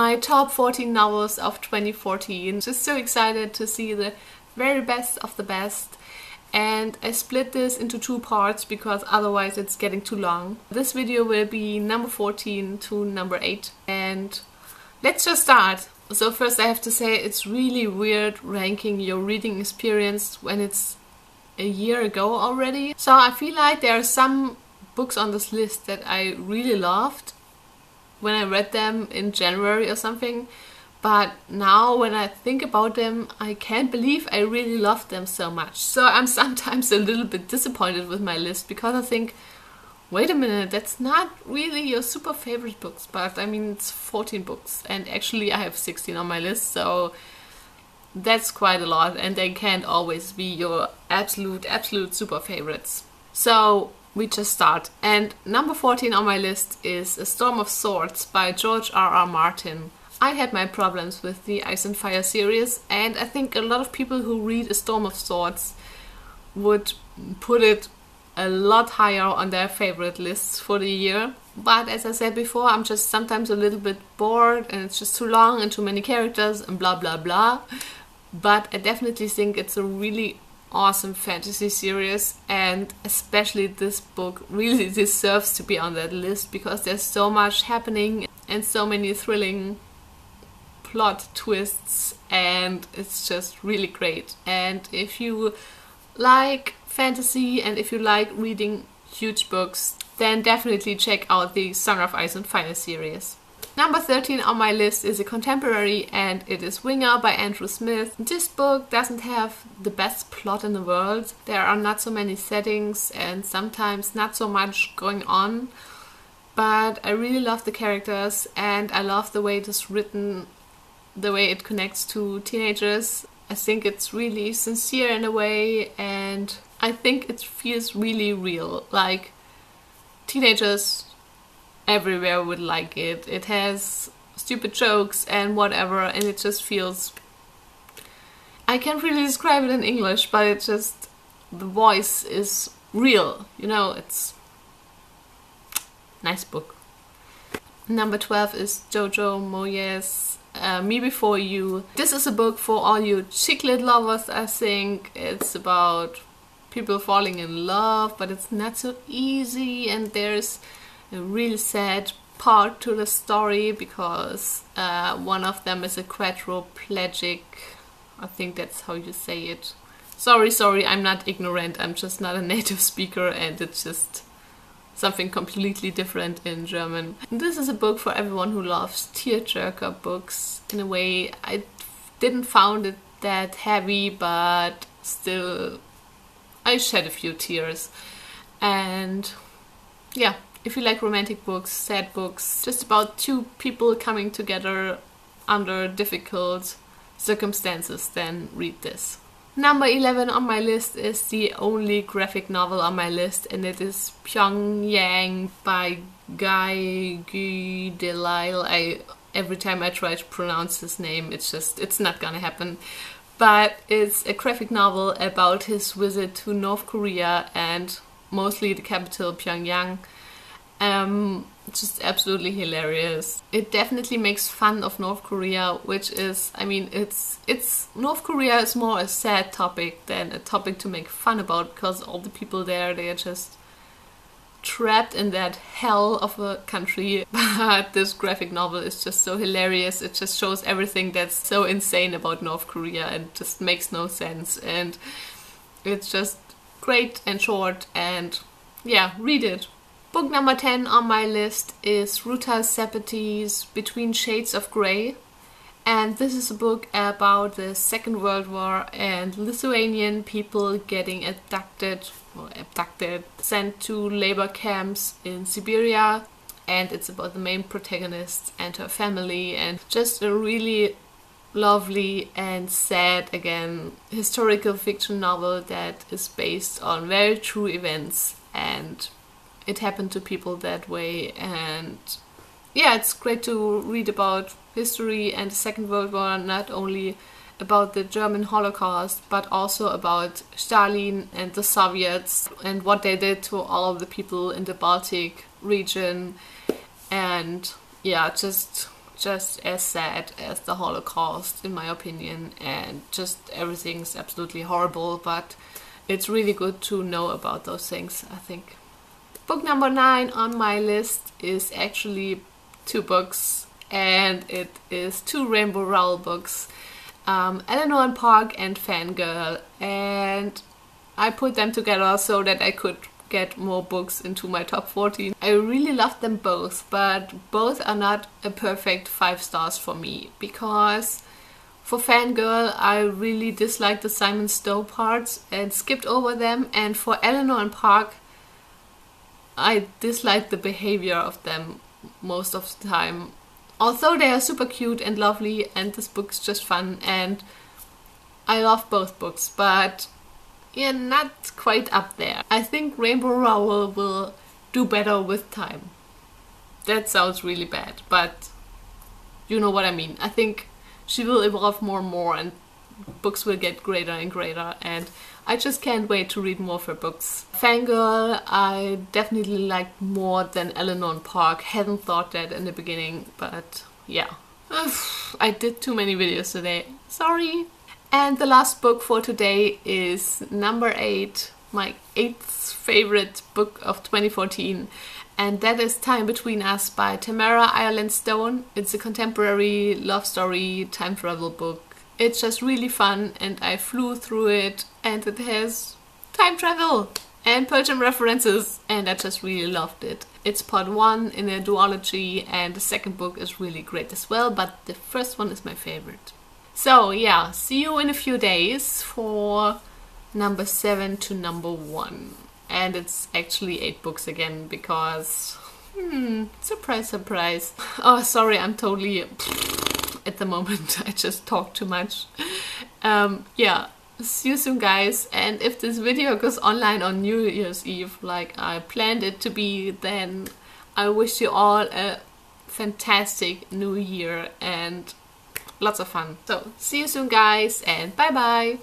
my top 14 novels of 2014. Just so excited to see the very best of the best. And I split this into 2 parts because otherwise it's getting too long. This video will be number 14 to number 8. And let's just start. So first I have to say it's really weird ranking your reading experience when it's a year ago already. So I feel like there are some books on this list that I really loved when I read them in January or something. But now when I think about them, I can't believe I really loved them so much. So I'm sometimes a little bit disappointed with my list because I think, wait a minute, that's not really your super favorite books. But I mean, it's 14 books and actually I have 16 on my list, so that's quite a lot, and they can't always be your absolute super favorites. So we just start. And number 14 on my list is A Storm of Swords by George R.R. Martin. I had my problems with the Ice and Fire series, and I think a lot of people who read A Storm of Swords would put it a lot higher on their favorite lists for the year. But as I said before, I'm just sometimes a little bit bored and it's just too long and too many characters and blah blah blah. But I definitely think it's a really awesome fantasy series, and especially this book really deserves to be on that list because there's so much happening and so many thrilling plot twists, and it's just really great. And if you like fantasy and if you like reading huge books, then definitely check out the Song of Ice and Fire series. Number 13 on my list is a contemporary, and it is Winger by Andrew Smith. This book doesn't have the best plot in the world. There are not so many settings and sometimes not so much going on, but I really love the characters and I love the way it is written, the way it connects to teenagers. I think it's really sincere in a way, and I think it feels really real. Like, teenagers everywhere would like it. It has stupid jokes and whatever, and it just feels... I can't really describe it in English, but it just... the voice is real, you know, it's... nice book. Number 12 is Jojo Moyes, Me Before You. This is a book for all you chick lit lovers, I think. It's about people falling in love, but it's not so easy, and there's a really sad part to the story because one of them is a quadriplegic. I think that's how you say it. Sorry, I'm not ignorant, I'm just not a native speaker, and it's just something completely different in German. This is a book for everyone who loves tearjerker books. In a way, I didn't find it that heavy, but still I shed a few tears. And yeah, if you like romantic books, sad books, just about 2 people coming together under difficult circumstances, then read this. Number 11 on my list is the only graphic novel on my list, and it is Pyongyang by Delisle. Every time I try to pronounce his name, it's not gonna happen. But it's a graphic novel about his visit to North Korea and mostly the capital Pyongyang. Just absolutely hilarious. It definitely makes fun of North Korea, which is, I mean, it's North Korea is more a sad topic than a topic to make fun about, because all the people there, they are just trapped in that hell of a country. But this graphic novel is just so hilarious. It just shows everything that's so insane about North Korea and just makes no sense, and it's just great and short, and yeah, read it. Book number 10 on my list is Ruta Sepetys, Between Shades of Grey. And this is a book about the Second World War and Lithuanian people getting sent to labor camps in Siberia. And it's about the main protagonist and her family, and just a really lovely and sad, again, historical fiction novel that is based on very true events, and it happened to people that way. And yeah, it's great to read about history and the Second World War, not only about the German Holocaust, but also about Stalin and the Soviets and what they did to all of the people in the Baltic region. And yeah, just just as sad as the Holocaust, in my opinion, and just everything's absolutely horrible, but it's really good to know about those things, I think. Book number 9 on my list is actually 2 books, and it is 2 Rainbow Rowell books, Eleanor and Park and Fangirl, and I put them together so that I could get more books into my top 14. I really love them both, but both are not a perfect 5 stars for me, because for Fangirl I really disliked the Simon Stowe parts and skipped over them, and for Eleanor and Park I disliked the behavior of them most of the time. Although they are super cute and lovely and this book's just fun and I love both books, but yeah, not quite up there. I think Rainbow Rowell will do better with time. That sounds really bad, but you know what I mean. I think she will evolve more and more and books will get greater and greater, and I just can't wait to read more of her books. Fangirl I definitely liked more than Eleanor and Park. Hadn't thought that in the beginning, but yeah. I did too many videos today. Sorry. And the last book for today is number 8, my 8th favorite book of 2014, and that is Time Between Us by Tamara Ireland Stone. It's a contemporary love story time travel book. It's just really fun and I flew through it, and it has time travel and Persian references and I just really loved it. It's part 1 in a duology and the second book is really great as well, but the first one is my favorite. So yeah, see you in a few days for number 7 to number 1. And it's actually 8 books again because, surprise, surprise. Oh, sorry, I'm totally at the moment. I just talk too much. Yeah, see you soon guys. And if this video goes online on New Year's Eve like I planned it to be, then I wish you all a fantastic new year and lots of fun. So, see you soon guys and bye bye!